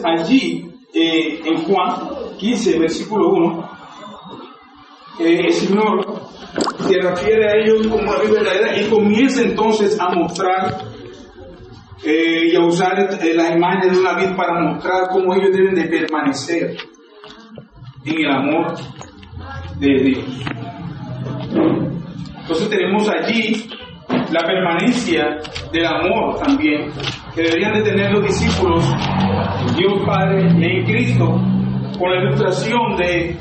Allí, en Juan 15, versículo 1, el Señor se refiere a ellos como una vida verdadera y comienza entonces a mostrar y a usar las imágenes de una vid para mostrar cómo ellos deben de permanecer en el amor de Dios. Entonces tenemos allí la permanencia del amor también que deberían de tener los discípulos de Dios Padre en Cristo, con la ilustración de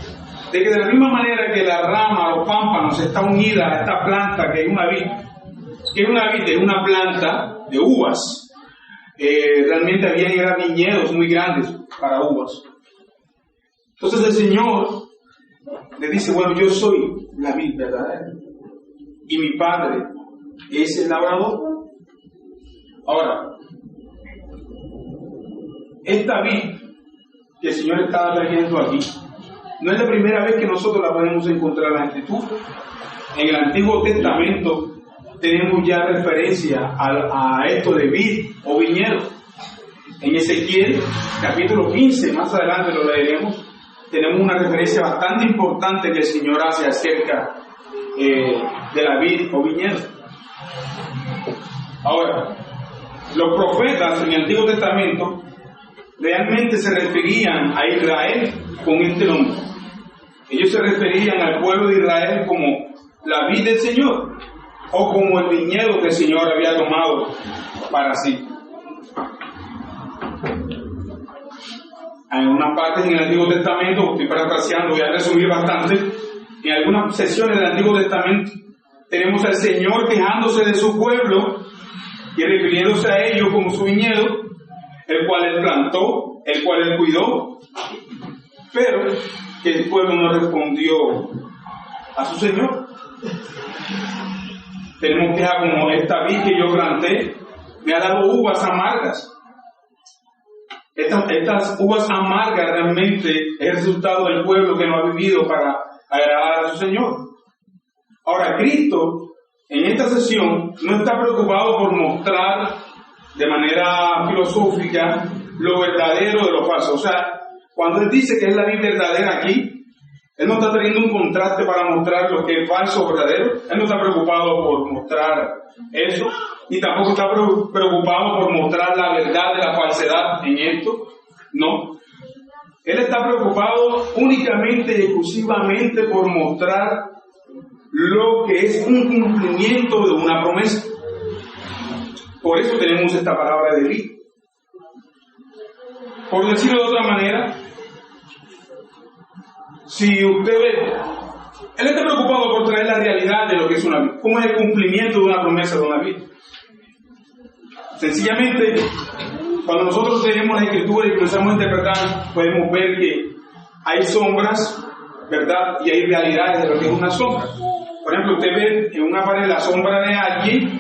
que de la misma manera que la rama o pámpanos está unida a esta planta que es una vid, es una planta de uvas. Realmente había viñedos muy grandes para uvas. Entonces el Señor le dice, bueno, yo soy la vid verdadera y mi Padre es el labrador. Ahora, esta vid que el Señor está trayendo aquí no es la primera vez que nosotros la podemos encontrar en la Escritura. En el Antiguo Testamento tenemos ya referencia a esto de vid o viñedo. En Ezequiel, capítulo 15, más adelante lo leeremos, tenemos una referencia bastante importante que el Señor hace acerca de la vid o viñedo. Ahora, los profetas en el Antiguo Testamento realmente se referían a Israel con este nombre. Ellos se referían al pueblo de Israel como la vid del Señor o como el viñedo que el Señor había tomado para sí. En unas partes en el Antiguo Testamento, estoy parafraseando, voy a resumir bastante, en algunas secciones del Antiguo Testamento tenemos al Señor quejándose de su pueblo y refiriéndose a ellos como su viñedo, el cual Él plantó, el cual Él cuidó, pero que el pueblo no respondió a su Señor. Tenemos quejas como esta vid que yo planté me ha dado uvas amargas. Estas uvas amargas realmente es el resultado del pueblo que no ha vivido para agradar a su Señor. Ahora, Cristo en esta sesión no está preocupado por mostrar de manera filosófica lo verdadero de lo falso. O sea, cuando Él dice que es la vid verdadera aquí, Él no está trayendo un contraste para mostrar lo que es falso o verdadero. Él no está preocupado por mostrar eso, ni tampoco está preocupado por mostrar la verdad de la falsedad en esto. No. Él está preocupado únicamente y exclusivamente por mostrar lo que es un cumplimiento de una promesa. Por eso tenemos esta palabra de vid. Por decirlo de otra manera, si usted ve, Él está preocupado por traer la realidad de lo que es una vid. ¿Cómo es el cumplimiento de una promesa de una vid? Sencillamente, cuando nosotros tenemos la Escritura y comenzamos a interpretar, podemos ver que hay sombras, ¿verdad? Y hay realidades de lo que es una sombra. Por ejemplo, usted ve en una pared la sombra de alguien,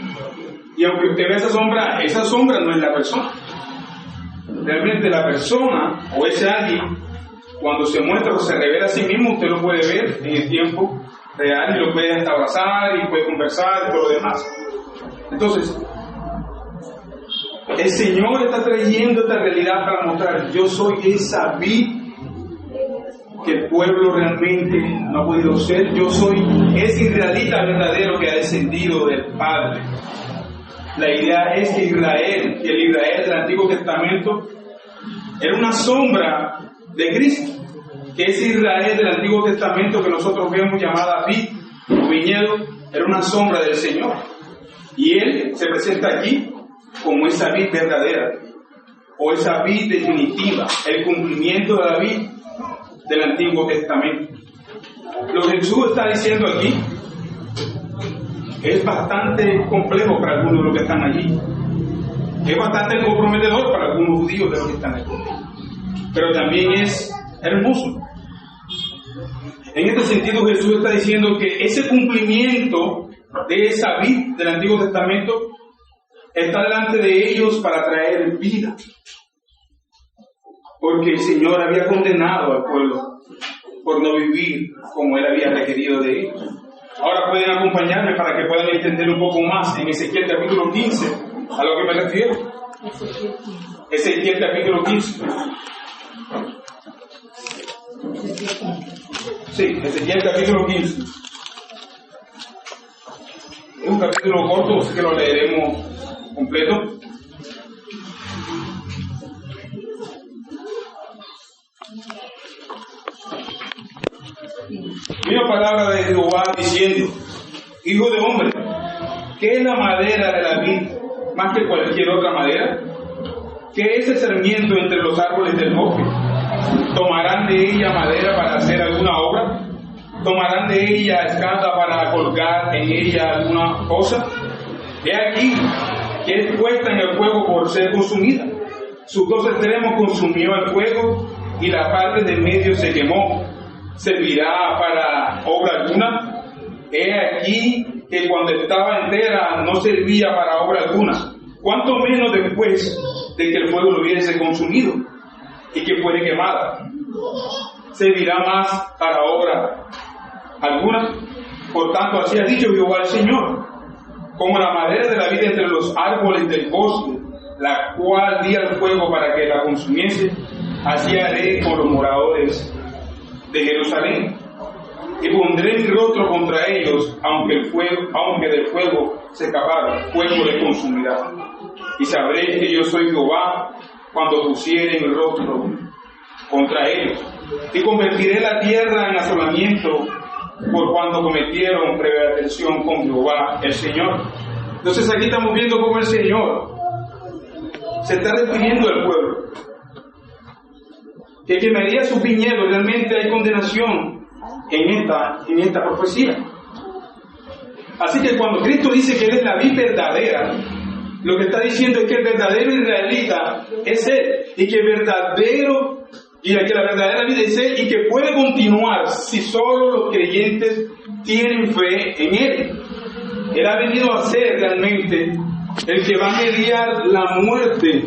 y aunque usted ve esa sombra no es la persona. Realmente la persona o ese alguien, cuando se muestra o se revela a sí mismo, usted lo puede ver en el tiempo real y lo puede hasta abrazar y puede conversar y todo lo demás. Entonces, el Señor está trayendo esta realidad para mostrar: yo soy esa vid que el pueblo realmente no ha podido ser. Yo soy ese israelita verdadero que ha descendido del Padre. La idea es que el Israel del Antiguo Testamento era una sombra de Cristo, que ese Israel del Antiguo Testamento que nosotros vemos llamada vid o viñedo era una sombra del Señor, y Él se presenta aquí como esa vid verdadera o esa vid definitiva, el cumplimiento de la vid del Antiguo Testamento. Lo que Jesús está diciendo aquí es bastante complejo para algunos de los que están allí. Es bastante comprometedor para algunos judíos de los que están allí. Pero también es hermoso. En este sentido, Jesús está diciendo que ese cumplimiento de esa vid del Antiguo Testamento está delante de ellos para traer vida. Porque el Señor había condenado al pueblo por no vivir como Él había requerido de ellos. Ahora pueden acompañarme para que puedan entender un poco más en Ezequiel capítulo 15 a lo que me refiero. Ezequiel capítulo 15. Sí, Ezequiel capítulo 15. Es un capítulo corto, así que lo leeremos completo. Vino palabra de Jehová diciendo: Hijo de hombre, ¿qué es la madera de la vid más que cualquier otra madera? ¿Qué es el sarmiento entre los árboles del bosque? ¿Tomarán de ella madera para hacer alguna obra? ¿Tomarán de ella escada para colgar en ella alguna cosa? He aquí que es puesta en el fuego por ser consumida. Sus dos extremos consumió el fuego y la parte de medio se quemó. ¿Servirá para obra alguna? He aquí que cuando estaba entera no servía para obra alguna, cuanto menos después de que el fuego lo hubiese consumido y que fuere quemada. ¿Servirá más para obra alguna? Por tanto, así ha dicho Jehová el Señor: como la madera de la vid entre los árboles del bosque, la cual di al fuego para que la consumiese, así haré con los moradores de Jerusalén, y pondré mi rostro contra ellos, aunque del fuego se escapara, fuego les consumirá. Y sabréis que yo soy Jehová cuando pusiere mi rostro contra ellos. Y convertiré la tierra en asolamiento por cuando cometieron prevaricación con Jehová el Señor. Entonces aquí estamos viendo cómo el Señor se está refiriendo al pueblo, que quemaría sus viñedos. Realmente hay condenación en esta profecía. Así que cuando Cristo dice que Él es la vid verdadera, lo que está diciendo es que el verdadero israelita es Él, y que la verdadera vida es Él, y que puede continuar si solo los creyentes tienen fe en Él. Él ha venido a ser realmente el que va a mediar la muerte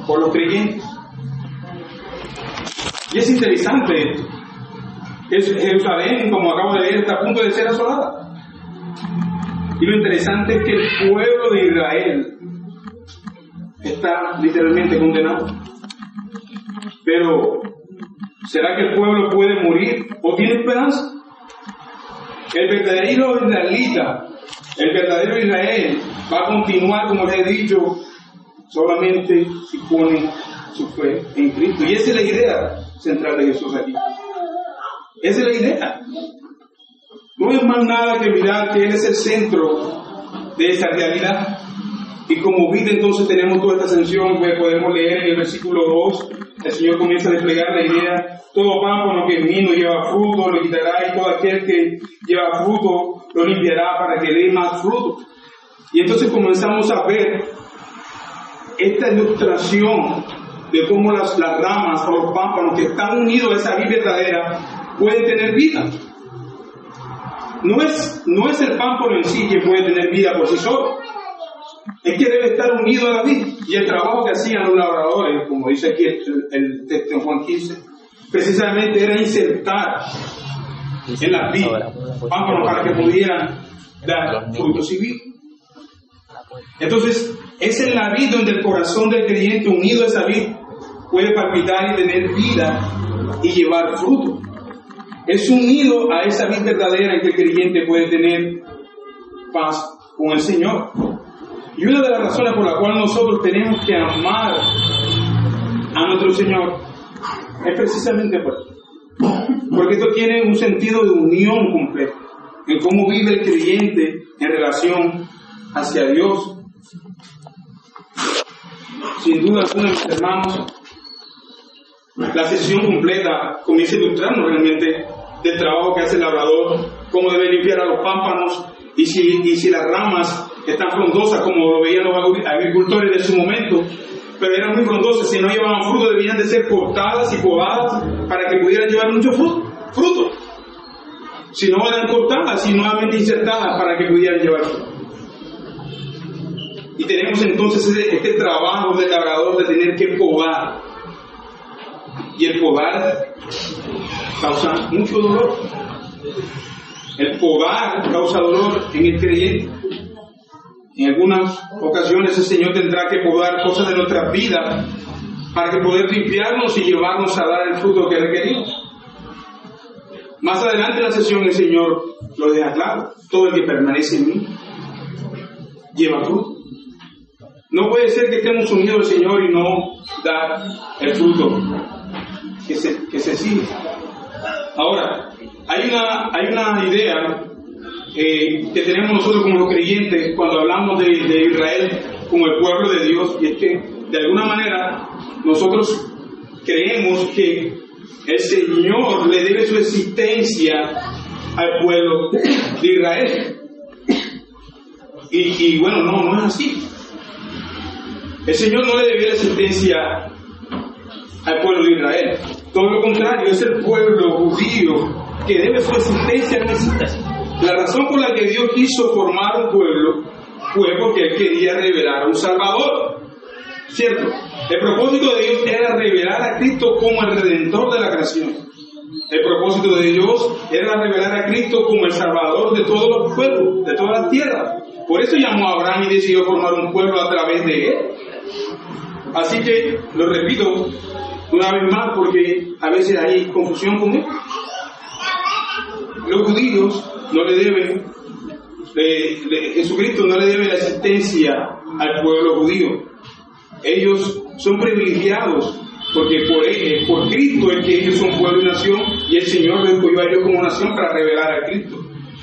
por los creyentes. Y es interesante, Jerusalén, como acabo de leer, está a punto de ser asolada. Y lo interesante es que el pueblo de Israel está literalmente condenado. Pero, ¿será que el pueblo puede morir o tiene esperanza? El verdadero israelita, el verdadero Israel, va a continuar, como les he dicho, solamente si pone su fe en Cristo. Y esa es la idea central de Jesús aquí. Esa es la idea. No es más nada que mirar que Él es el centro de esta realidad. Y como vida, entonces tenemos toda esta ascensión, pues podemos leer en el versículo 2, el Señor comienza a desplegar la idea: todo pámpano que en mí no lleva fruto lo quitará, y todo aquel que lleva fruto lo limpiará para que dé más fruto. Y entonces comenzamos a ver esta ilustración de cómo las ramas o los pámpanos que están unidos a esa vid verdadera pueden tener vida. No es el pámpano en sí que puede tener vida por sí solo. Es que debe estar unido a la vid. Y el trabajo que hacían los labradores, como dice aquí el texto en Juan 15, precisamente era insertar en la vid pámpanos para que pudieran dar frutos y vida. Entonces, es en la vid donde el corazón del creyente unido a esa vid puede palpitar y tener vida y llevar fruto. Es unido a esa vid verdadera en que el creyente puede tener paz con el Señor. Y una de las razones por la cual nosotros tenemos que amar a nuestro Señor es precisamente por eso. Porque esto tiene un sentido de unión completo en cómo vive el creyente en relación hacia Dios. Sin duda alguna, mis hermanos, la sesión completa comienza a ilustrarnos realmente del trabajo que hace el labrador, cómo debe limpiar a los pámpanos, y si las ramas están frondosas, como lo veían los agricultores de su momento, pero eran muy frondosas, si no llevaban fruto debían de ser cortadas y podadas para que pudieran llevar mucho fruto. Si no, eran cortadas y nuevamente insertadas para que pudieran llevar fruto. Y tenemos entonces este trabajo del labrador de tener que podar. Y el podar causa mucho dolor. El podar causa dolor en el creyente. En algunas ocasiones el Señor tendrá que podar cosas de nuestra vida para que poder limpiarnos y llevarnos a dar el fruto que requerimos. Más adelante en la sesión el Señor lo deja claro: todo el que permanece en mí lleva fruto. No puede ser que estemos unidos al Señor y no dar el fruto que se sigue. Ahora, hay una idea que tenemos nosotros como los creyentes cuando hablamos de Israel como el pueblo de Dios, y es que de alguna manera nosotros creemos que el Señor le debe su existencia al pueblo de Israel. Y bueno, no es así. El Señor no le debe la existencia al pueblo de Israel. Todo lo contrario, es el pueblo judío que debe su existencia a Jesús. La razón por la que Dios quiso formar un pueblo fue porque Él quería revelar a un Salvador, ¿cierto? El propósito de Dios era revelar a Cristo como el Redentor de la creación. El propósito de Dios era revelar a Cristo como el Salvador de todos los pueblos, de todas las tierras. Por eso llamó a Abraham y decidió formar un pueblo a través de él. Así que, lo repito una vez más porque a veces hay confusión con él. Los judíos no le deben, Jesucristo no le debe la existencia al pueblo judío. Ellos son privilegiados porque por Cristo es que ellos son pueblo y nación, y el Señor los escogió a ellos como nación para revelar a Cristo.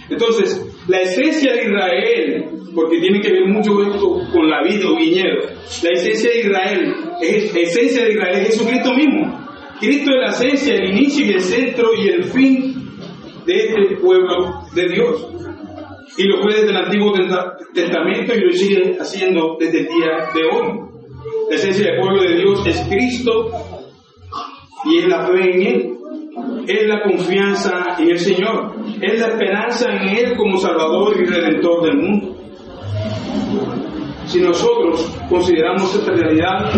Entonces, la esencia de Israel, porque tiene que ver mucho esto con la vida o viñedo, la esencia de Israel es Jesucristo mismo. Cristo es la esencia, el inicio y el centro y el fin de este pueblo de Dios. Y lo fue desde el Antiguo Testamento y lo sigue haciendo desde el día de hoy. La esencia del pueblo de Dios es Cristo y es la fe en Él. Es la confianza en el Señor. Es la esperanza en Él como Salvador y Redentor del mundo. Si nosotros consideramos esta realidad,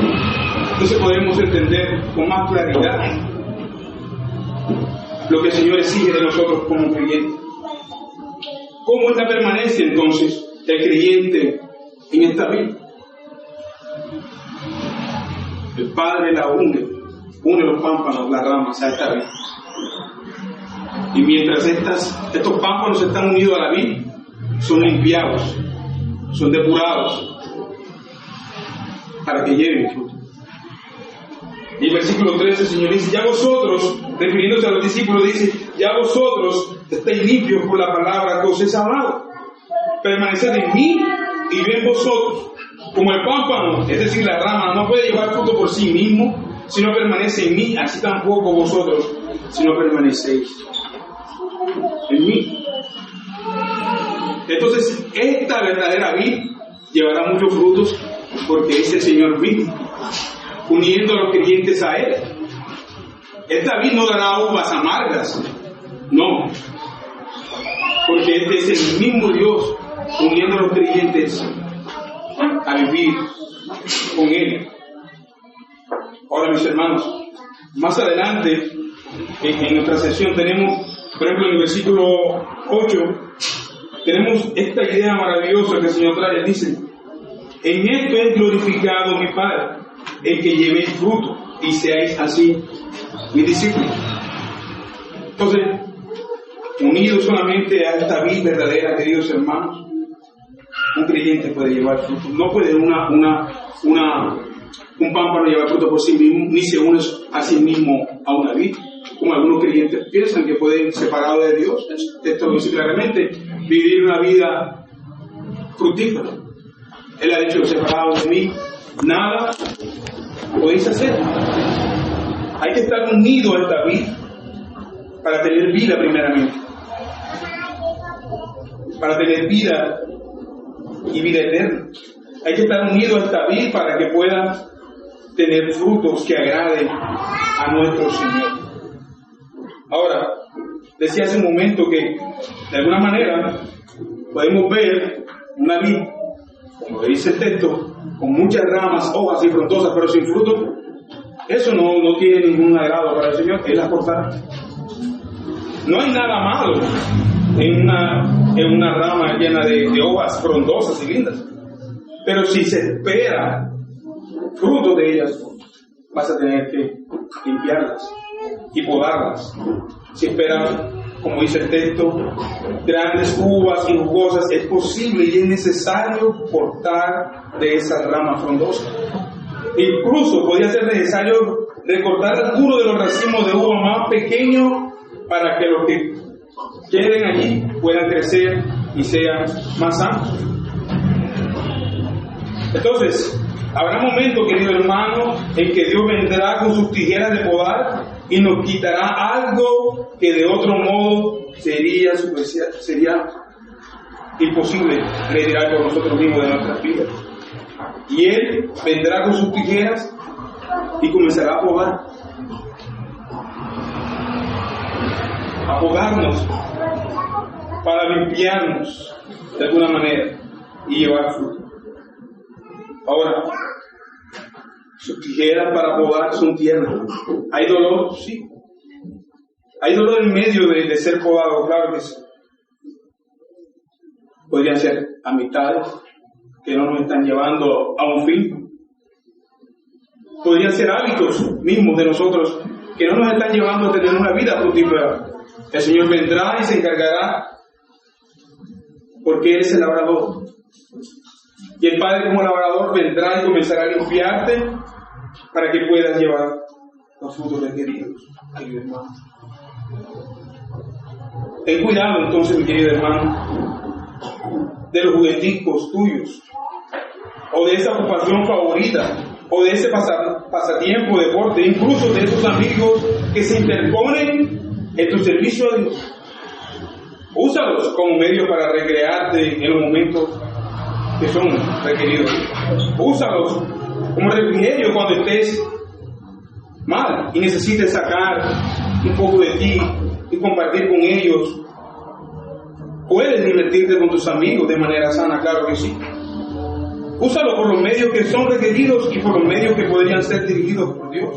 entonces podemos entender con más claridad lo que el Señor exige de nosotros como creyentes. ¿Cómo es la permanencia entonces del creyente en esta vida? El Padre la une los pámpanos, las ramas a esta vida. Y mientras estos pámpanos están unidos a la vid, son limpiados, son depurados para que lleven fruto. Y el versículo 13 el Señor dice: ya vosotros, refiriéndose a los discípulos, dice: ya vosotros estáis limpios por la palabra que os he hablado. Permaneced en mí y yo en vosotros. Como el pámpano, es decir, la rama, no puede llevar fruto por sí mismo si no permanece en mí, así tampoco vosotros si no permanecéis en mí. Entonces, esta verdadera vid llevará muchos frutos porque es el Señor vid, uniendo a los creyentes a Él. Esta vid no dará uvas amargas, no, porque este es el mismo Dios uniendo a los creyentes a vivir con Él. Ahora, mis hermanos, más adelante en nuestra sesión tenemos, por ejemplo, en el versículo 8, tenemos esta idea maravillosa que el Señor trae. Dice: en esto es glorificado mi Padre, el que llevéis fruto y seáis así mis discípulos. Entonces, unidos solamente a esta vida verdadera, queridos hermanos, un creyente puede llevar fruto. No puede un pámpano llevar fruto por sí mismo, ni se une a sí mismo a una vid, como algunos creyentes piensan que pueden, separados de Dios. Esto lo dice claramente: vivir una vida fructífera. Él ha dicho: separados de mí, nada podéis hacer. Hay que estar unido a esta vid para tener vida primeramente, para tener vida y vida eterna. Hay que estar unido a esta vid para que pueda tener frutos que agraden a nuestro Señor. Ahora, decía hace un momento que de alguna manera podemos ver una vid, como dice el texto, con muchas ramas, hojas y frondosas, pero sin fruto. Eso no tiene ningún agrado para el Señor. Él las cortará. No hay nada malo en una rama llena de hojas frondosas y lindas. Pero si se espera fruto de ellas, vas a tener que limpiarlas y podarlas. Si esperan, como dice el texto, grandes uvas y jugosas, es posible y es necesario cortar de esas ramas frondosas. Incluso podría ser necesario recortar algunos de los racimos de uva más pequeños para que los que queden allí puedan crecer y sean más sanos. Entonces, habrá momentos, querido hermano, en que Dios vendrá con sus tijeras de podar y nos quitará algo que de otro modo sería imposible retirar por nosotros mismos de nuestras vidas. Y Él vendrá con sus tijeras y comenzará a podarnos para limpiarnos de alguna manera y llevar fruto. Ahora, sus tijeras para podar son tiernas. ¿Hay dolor? Sí. ¿Hay dolor en medio de ser podado? Claro que sí. Podrían ser amistades que no nos están llevando a un fin. Podrían ser hábitos mismos de nosotros que no nos están llevando a tener una vida fructífera. El Señor vendrá y se encargará porque Él es el labrador. Y el Padre como labrador vendrá y comenzará a limpiarte para que puedas llevar los frutos requeridos, querido hermano. Ten cuidado entonces, mi querido hermano, de los jugueticos tuyos, o de esa ocupación favorita, o de ese pasatiempo, deporte, incluso de esos amigos que se interponen en tu servicio a Dios. Úsalos como medio para recrearte en los momentos que son requeridos. Úsalos como refrigerio cuando estés mal y necesites sacar un poco de ti y compartir con ellos. Puedes divertirte con tus amigos de manera sana, claro que sí. Úsalo por los medios que son requeridos y por los medios que podrían ser dirigidos por Dios.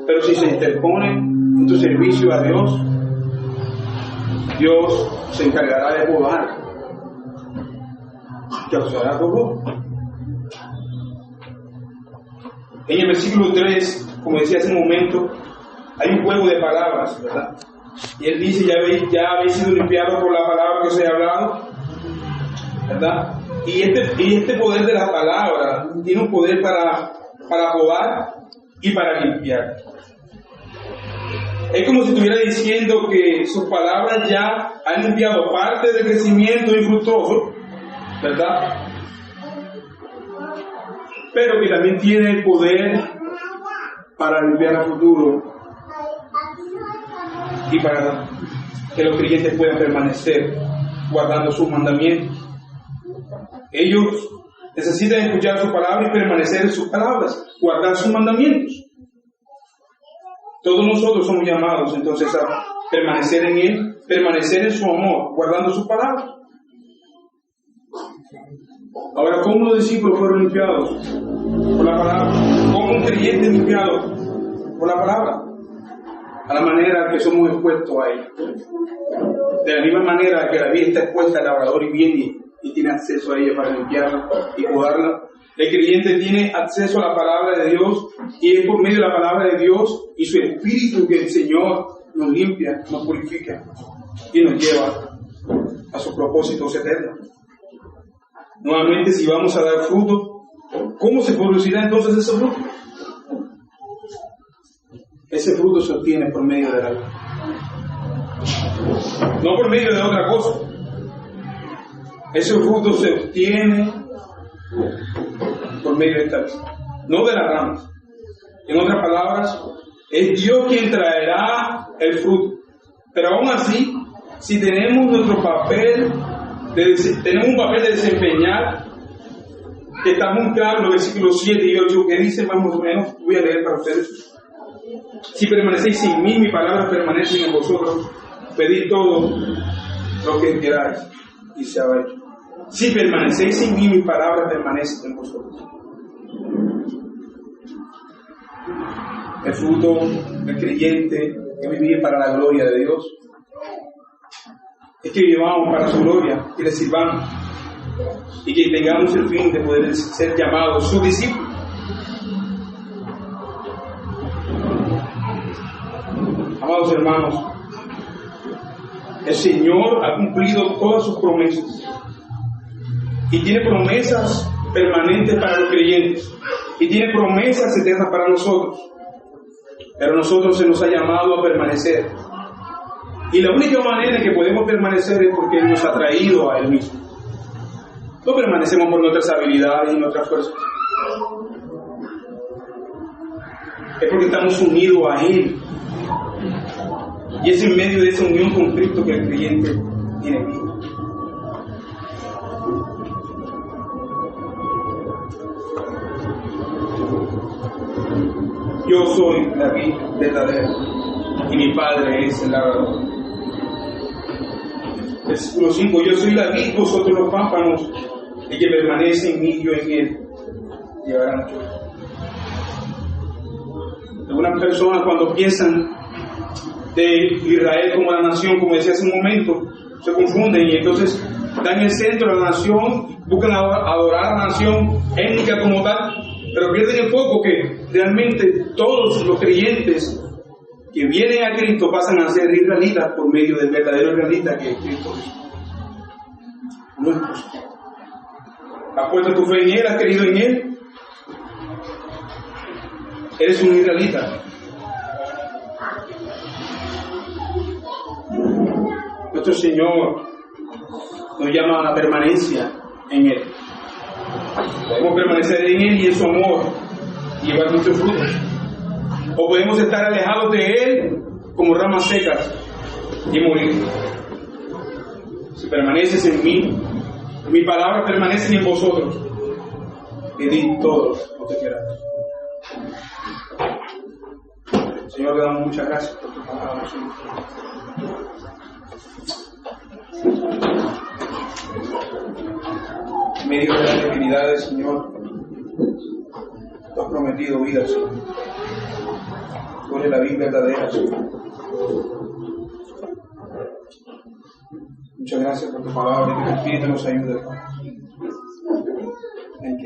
Pero si se interpone en tu servicio a Dios, Dios se encargará de podar. Causará dolor. En el versículo 3, como decía hace un momento, hay un juego de palabras, ¿verdad? Y él dice, ya habéis sido limpiados por la palabra que os he hablado, ¿verdad? Y este poder de la palabra tiene un poder para podar y para limpiar. Es como si estuviera diciendo que sus palabras ya han limpiado parte del crecimiento infructuoso, ¿verdad? Pero que también tiene el poder para limpiar a futuro y para que los creyentes puedan permanecer guardando sus mandamientos. Ellos necesitan escuchar su palabra y permanecer en sus palabras, guardar sus mandamientos. Todos nosotros somos llamados entonces a permanecer en Él, permanecer en su amor, guardando su palabra. Ahora, ¿cómo los discípulos fueron limpiados? Por la palabra. ¿Cómo un creyente limpiado? Por la palabra. A la manera que somos expuestos a ella. De la misma manera que la vida está expuesta al labrador y viene y tiene acceso a ella para limpiarla y podarla, el creyente tiene acceso a la palabra de Dios y es por medio de la palabra de Dios y su Espíritu que el Señor nos limpia, nos purifica y nos lleva a sus propósitos eternos. Nuevamente, si vamos a dar fruto, ¿cómo se producirá entonces ese fruto? Ese fruto se obtiene por medio de la vida, no por medio de otra cosa. Ese fruto se obtiene por medio de esta vida, no de las ramas. En otras palabras, es Dios quien traerá el fruto. Pero aún así, si tenemos nuestro papel, tenemos un papel de desempeñar, que está muy claro en los versículos 7 y 8, que dice más o menos, voy a leer para ustedes. Si permanecéis en mí, mis palabras permanecen en vosotros, pedid todo lo que queráis y se habrá hecho. Si permanecéis en mí, mis palabras permanecen en vosotros. El fruto del creyente es vivir para la gloria de Dios. Es que vivamos para su gloria y le sirvamos. y que tengamos el fin de poder ser llamados sus discípulos. Amados hermanos, el Señor ha cumplido todas sus promesas y tiene promesas permanentes para los creyentes y tiene promesas eternas para nosotros, pero a nosotros se nos ha llamado a permanecer, y la única manera en que podemos permanecer es porque Él nos ha traído a Él mismo. No permanecemos por nuestras habilidades y nuestras fuerzas, es porque estamos unidos a Él, y es en medio de esa unión con Cristo que el creyente tiene vida. Yo soy la vid verdadera y mi Padre es el labrador. Versículo 5: yo soy la vid, vosotros los pámpanos, y que permanece en mí y yo en él, llevará mucho fruto. Algunas personas, cuando piensan de Israel como la nación, como decía hace un momento, se confunden y entonces dan el centro a la nación, buscan adorar a la nación étnica como tal, pero pierden el foco que realmente todos los creyentes que vienen a Cristo pasan a ser israelitas por medio del verdadero israelita que es Cristo Jesús. ¿Has puesto tu fe en Él? ¿Has creído en Él? Eres un israelita. Nuestro Señor nos llama a la permanencia en Él. Podemos permanecer en Él y en su amor y llevar muchos frutos. O podemos estar alejados de Él como ramas secas y morir. Si permaneces en mí, mi palabra permanece en vosotros, pedid todos lo que queráis. Señor, le damos muchas gracias por tu palabra. En medio de las debilidades, Señor, tú has prometido vida, Señor. Tú eres la vida verdadera, Señor. Muchas gracias por tu palabra y que tu Espíritu nos ayude, Padre. En